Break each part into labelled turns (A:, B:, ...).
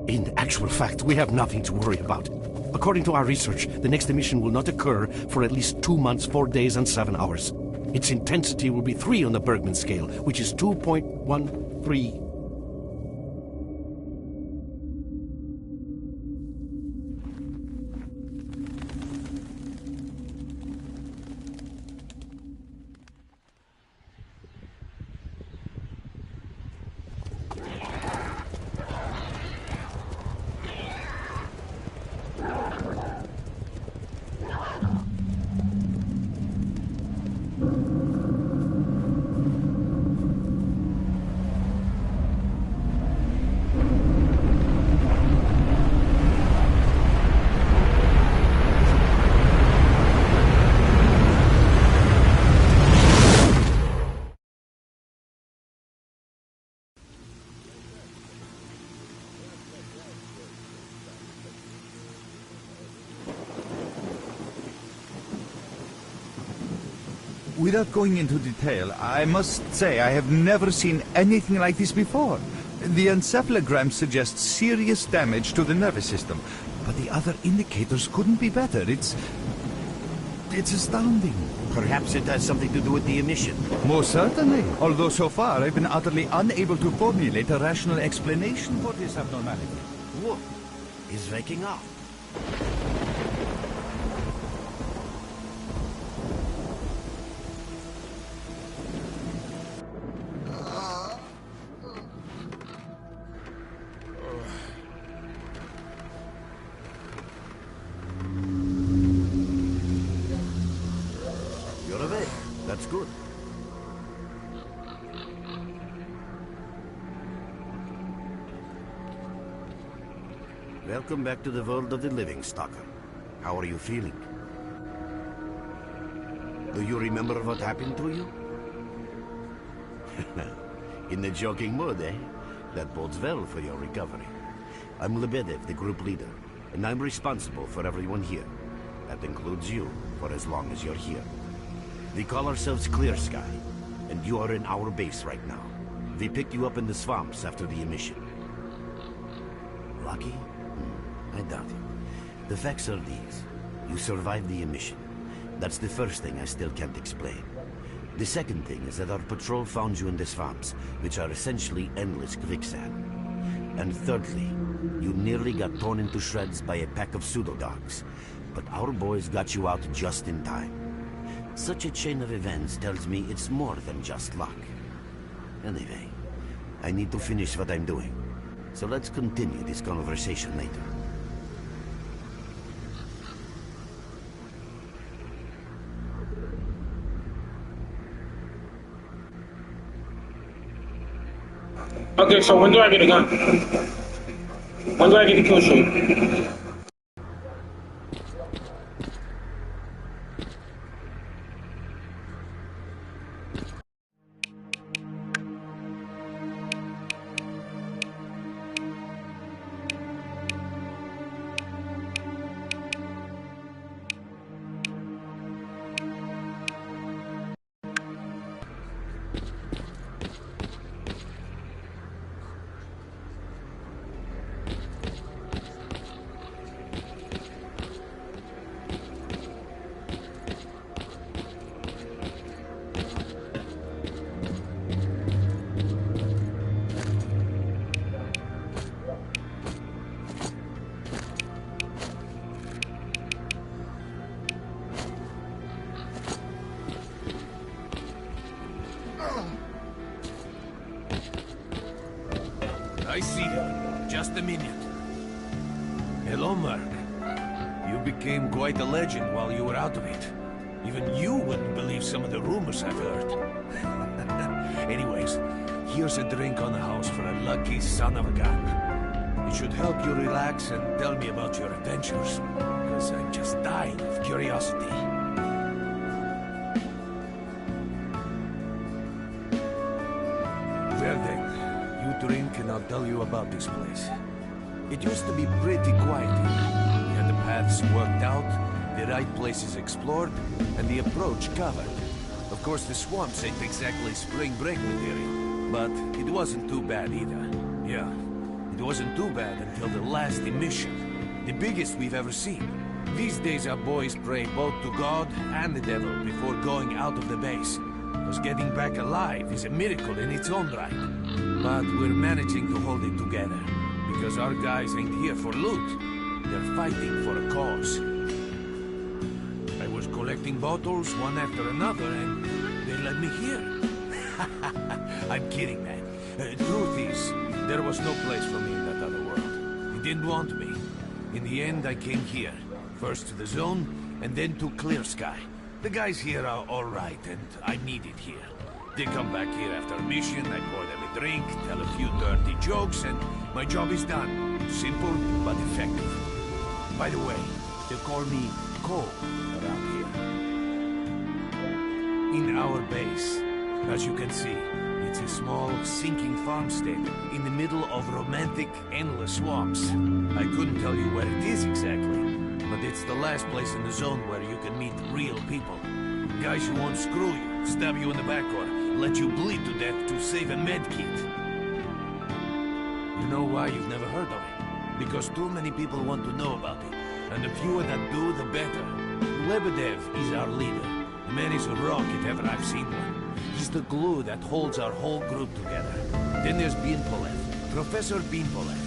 A: In actual fact, we have nothing to worry about. According to our research, the next emission will not occur for at least 2 months, 4 days, and 7 hours. Its intensity will be 3 on the Bergman scale, which is 2.13.
B: Without going into detail, I must say I have never seen anything like this before. The encephalogram suggests serious damage to the nervous system, but the other indicators couldn't be better. It's astounding.
A: Perhaps it has something to do with the emission.
B: Most certainly, although so far I've been utterly unable to formulate a rational explanation for this abnormality.
A: Whoa, he's waking up. That's good. Welcome back to the world of the living, Stalker. How are you feeling? Do you remember what happened to you? In the joking mood, eh? That bodes well for your recovery. I'm Lebedev, the group leader, and I'm responsible for everyone here. That includes you, for as long as you're here. We call ourselves Clear Sky, and you are in our base right now. We picked you up in the swamps after the emission. Lucky? I doubt it. The facts are these. You survived the emission. That's the first thing I still can't explain. The second thing is that our patrol found you in the swamps, which are essentially endless quicksand. And thirdly, you nearly got torn into shreds by a pack of pseudo-dogs. But our boys got you out just in time. Such a chain of events tells me it's more than just luck. Anyway, I need to finish what I'm doing. So let's continue this conversation later.
C: Okay, so when do I get a gun? When do I get the kill streak?
D: I see you. Just a minute. Hello, Mark. You became quite a legend while you were out of it. Even you wouldn't believe some of the rumors I've heard. Anyways, here's a drink on the house for a lucky son of a gun. It should help you relax and tell me about your adventures, because I'm just dying of curiosity. Well then, you drink and I'll tell you about this place. It used to be pretty quiet here. We had the paths worked out, the right places explored, and the approach covered. Of course, the swamps ain't exactly spring break material, but it wasn't too bad either. Yeah, it wasn't too bad until the last emission. The biggest we've ever seen. These days our boys pray both to God and the devil before going out of the base. Because getting back alive is a miracle in its own right. But we're managing to hold it together. Because our guys ain't here for loot. They're fighting for a cause. I was collecting bottles one after another and they led me here. I'm kidding, man. Truth is, there was no place for me in that other world. They didn't want me. In the end, I came here. First to the zone, and then to Clear Sky. The guys here are alright, and I'm needed here. They come back here after a mission, I pour them a drink, tell a few dirty jokes, and my job is done. Simple, but effective. By the way, they call me Cole around here. In our base, as you can see, it's a small, sinking farmstead in the middle of romantic, endless swamps. I couldn't tell you where it is exactly, but it's the last place in the zone where you can meet real people. Guys who won't screw you, stab you in the back, or let you bleed to death to save a med kit. You know why you've never heard of it? Because too many people want to know about it, and the fewer that do, the better. Lebedev is our leader. The man is a rock if ever I've seen one. He's the glue that holds our whole group together. Then there's Binpolev, Professor Binpolev.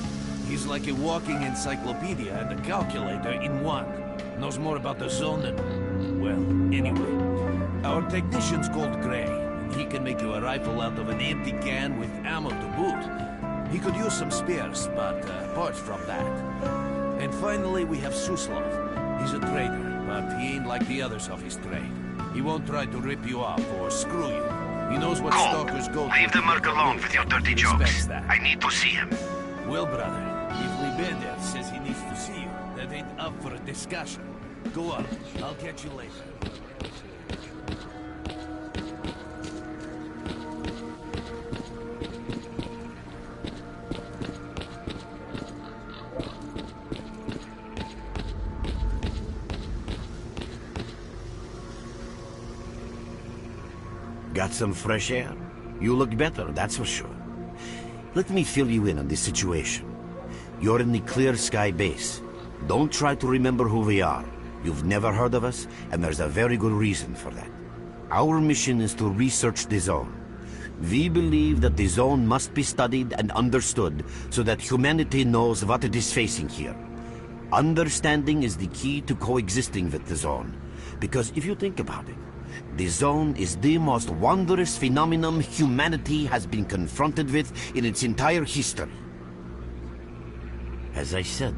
D: He's like a walking encyclopedia and a calculator in one. Knows more about the zone than... well, anyway. Our technician's called Gray, and he can make you a rifle out of an empty can with ammo to boot. He could use some spares, but apart from that... And finally, we have Suslov. He's a trader, but he ain't like the others of his trade. He won't try to rip you off or screw you. He knows what stalkers go through.
A: Leave the merc alone with your dirty jokes.
D: That.
A: I need to see him.
D: Well, brother, if Libedev says he needs to see you, that ain't up for a discussion. Go on, I'll catch you later.
A: Got some fresh air? You look better, that's for sure. Let me fill you in on this situation. You're in the Clear Sky base. Don't try to remember who we are. You've never heard of us, and there's a very good reason for that. Our mission is to research the zone. We believe that the zone must be studied and understood so that humanity knows what it is facing here. Understanding is the key to coexisting with the zone. Because if you think about it, the zone is the most wondrous phenomenon humanity has been confronted with in its entire history. As I said,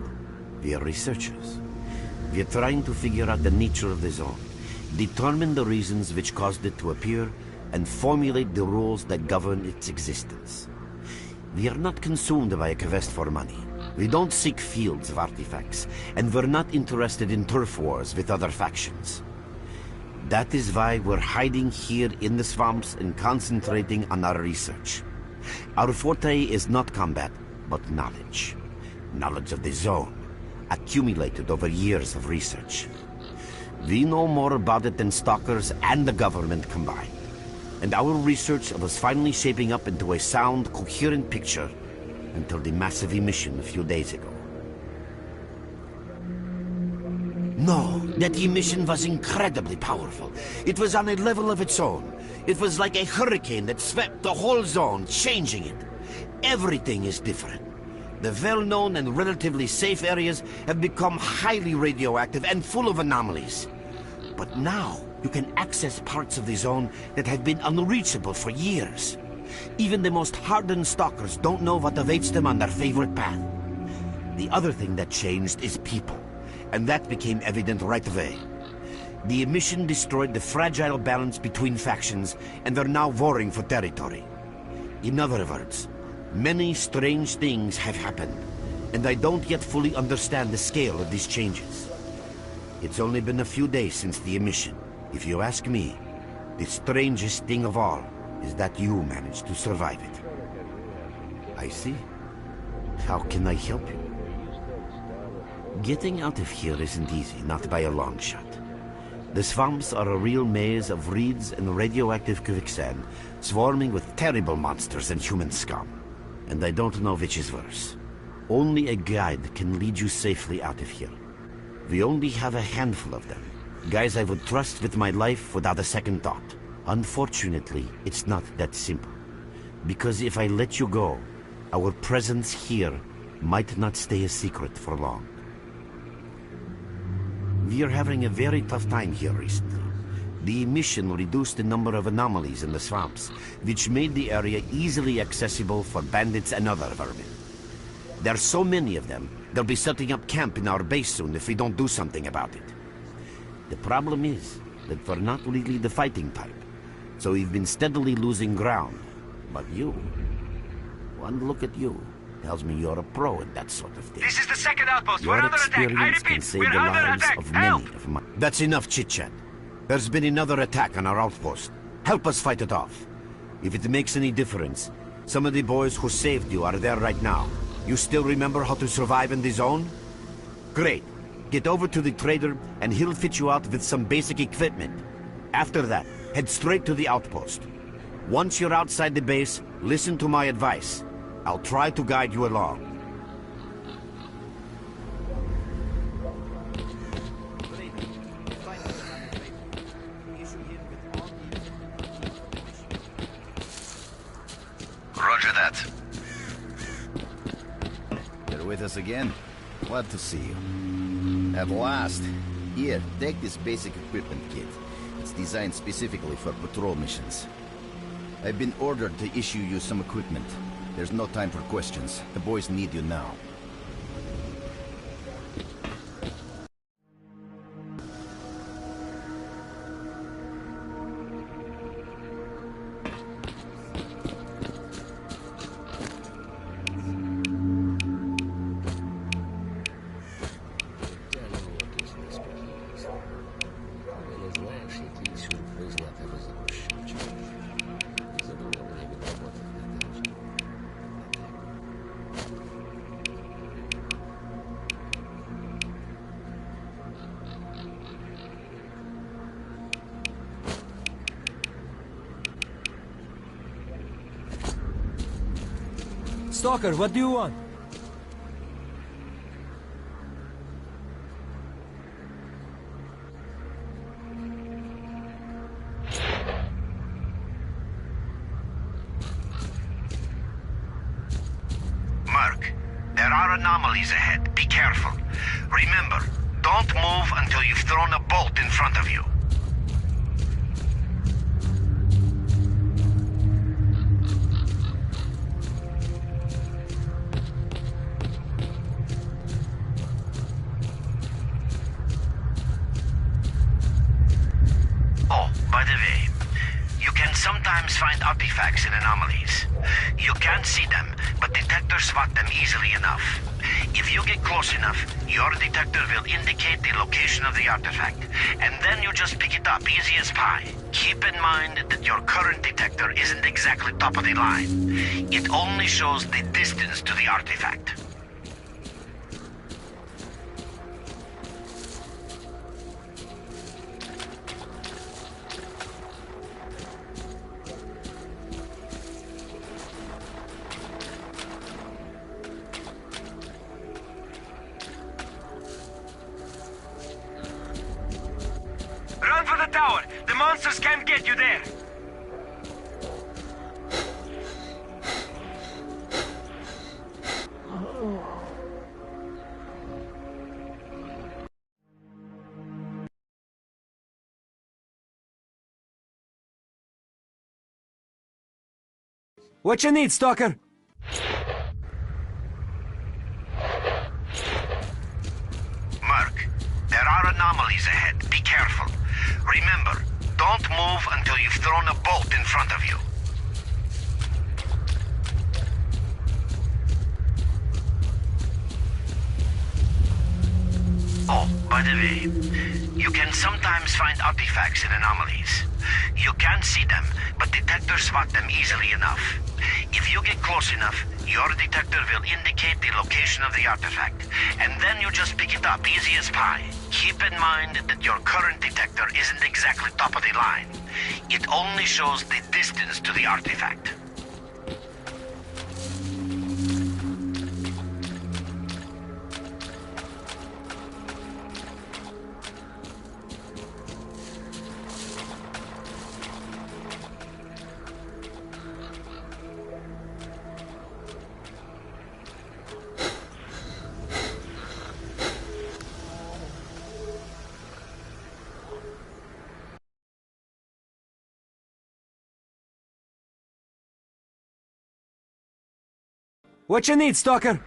A: we are researchers. We are trying to figure out the nature of the zone, determine the reasons which caused it to appear, and formulate the rules that govern its existence. We are not consumed by a quest for money. We don't seek fields of artifacts, and we're not interested in turf wars with other factions. That is why we're hiding here in the swamps and concentrating on our research. Our forte is not combat, but knowledge. Knowledge of the zone, accumulated over years of research. We know more about it than stalkers and the government combined. And our research was finally shaping up into a sound, coherent picture until the massive emission a few days ago. No, that emission was incredibly powerful. It was on a level of its own. It was like a hurricane that swept the whole zone, changing it. Everything is different. The well-known and relatively safe areas have become highly radioactive and full of anomalies. But now, You can access parts of the zone that have been unreachable for years. Even the most hardened stalkers don't know what awaits them on their favorite path. The other thing that changed is people, and that became evident right away. The emission destroyed the fragile balance between factions, and they're now warring for territory. In other words, many strange things have happened, and I don't yet fully understand the scale of these changes. It's only been a few days since the emission. If you ask me, the strangest thing of all is that you managed to survive it. I see. How can I help you? Getting out of here isn't easy, not by a long shot. The swamps are a real maze of reeds and radioactive quicksand, swarming with terrible monsters and human scum. And I don't know which is worse. Only a guide can lead you safely out of here. We only have a handful of them. Guys I would trust with my life without a second thought. Unfortunately, it's not that simple. Because if I let you go, our presence here might not stay a secret for long. We are having a very tough time here recently. The emission reduced the number of anomalies in the swamps, which made the area easily accessible for bandits and other vermin. There are so many of them, they'll be setting up camp in our base soon if we don't do something about it. The problem is that we're not really the fighting type, so we've been steadily losing ground. But you, one look at you, tells me you're a pro at that sort of thing.
E: This is the second outpost.
A: Your
E: We're under attack. I
A: experience can
E: repeat,
A: save
E: we're
A: the
E: under
A: lives
E: attack.
A: of
E: Help!
A: many of my... That's enough chit-chat. There's been another attack on our outpost. Help us fight it off. If it makes any difference, some of the boys who saved you are there right now. You still remember how to survive in the zone? Great. Get over to the trader and he'll fit you out with some basic equipment. After that, head straight to the outpost. Once you're outside the base, listen to my advice. I'll try to guide you along.
F: Roger that. You're with us again? Glad to see you. At last. Here, take this basic equipment kit. It's designed specifically for patrol missions. I've been ordered to issue you some equipment. There's no time for questions. The boys need you now.
G: Stalker, what do you want?
A: Merc, there are anomalies ahead. Be careful. Remember, don't move until you've thrown a bolt in front of you. Oh, by the way, you can sometimes find artifacts in anomalies. You can't see them, but detectors spot them easily enough. If you get close enough, your detector will indicate the location of the artifact, and then you just pick it up, easy as pie. Keep in mind that your current detector isn't exactly top of the line. It only shows the distance to the artifact.
E: Run for the tower. The monsters can't get you there.
G: What you need, Stalker?
A: Merc, there are anomalies ahead. Be careful. Remember, don't move until you've thrown a bolt in front of you. Oh, by the way, you can sometimes find artifacts in anomalies. You can't see them, but detectors spot them easily enough. If you get close enough, your detector will indicate the location of the artifact, and then you just pick it up easy as pie. Keep in mind that your current detector isn't exactly top of the line. It only shows the distance to the artifact.
G: What you need, Stalker?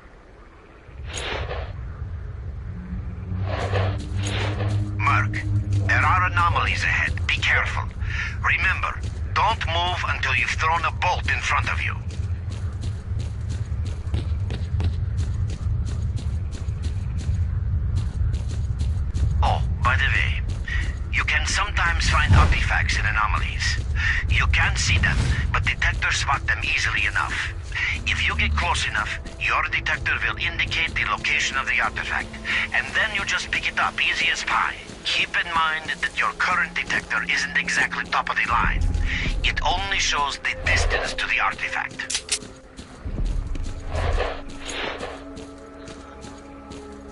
A: Merc, there are anomalies ahead. Be careful. Remember, don't move until you've thrown a bolt in front of you. Oh, by the way, you can sometimes find artifacts in anomalies. You can't see them, but detectors spot them easily enough. If you get close enough, your detector will indicate the location of the artifact, and then you just pick it up easy as pie. Keep in mind that your current detector isn't exactly top of the line. It only shows the distance to the artifact.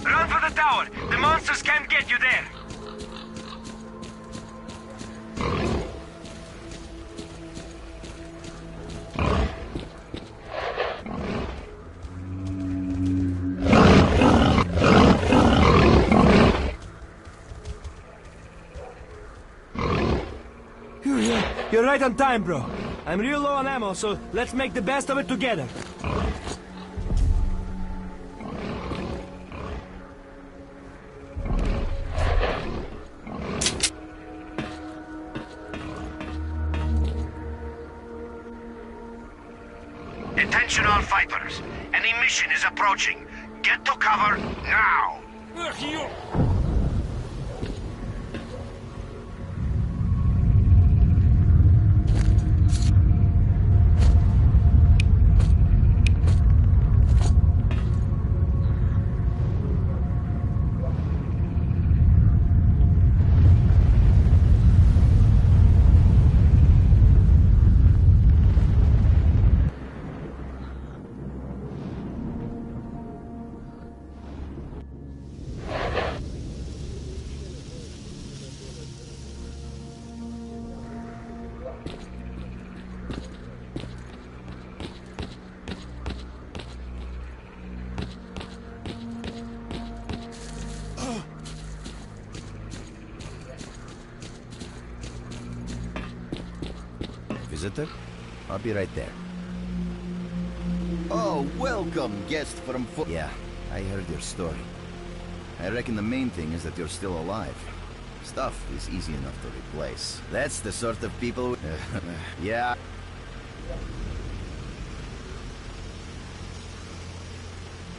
E: Run for the tower! The monsters can't get you there!
G: You're right on time, bro. I'm real low on ammo, so let's make the best of it together.
A: Attention all fighters. An emission is approaching. Get to cover now.
F: Visitor? I'll be right there. Oh, welcome, guest from Yeah, I heard your story. I reckon the main thing is that you're still alive. Stuff is easy enough to replace. That's the sort of people... yeah.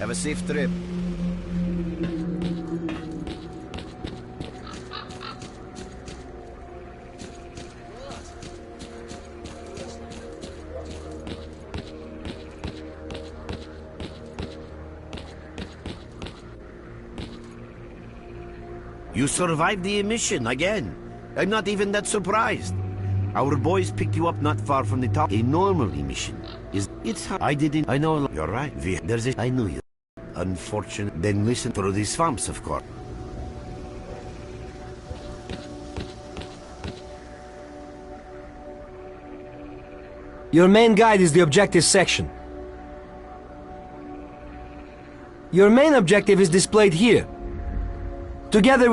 F: Have a safe trip.
A: You survived the emission again. I'm not even that surprised. Our boys picked you up not far from the top. A normal emission is... It's hard. I didn't... I know... You're right. There's a... I knew you. Unfortunate. Then listen through the swamps, of course.
G: Your main guide is the objective section. Your main objective is displayed here. Together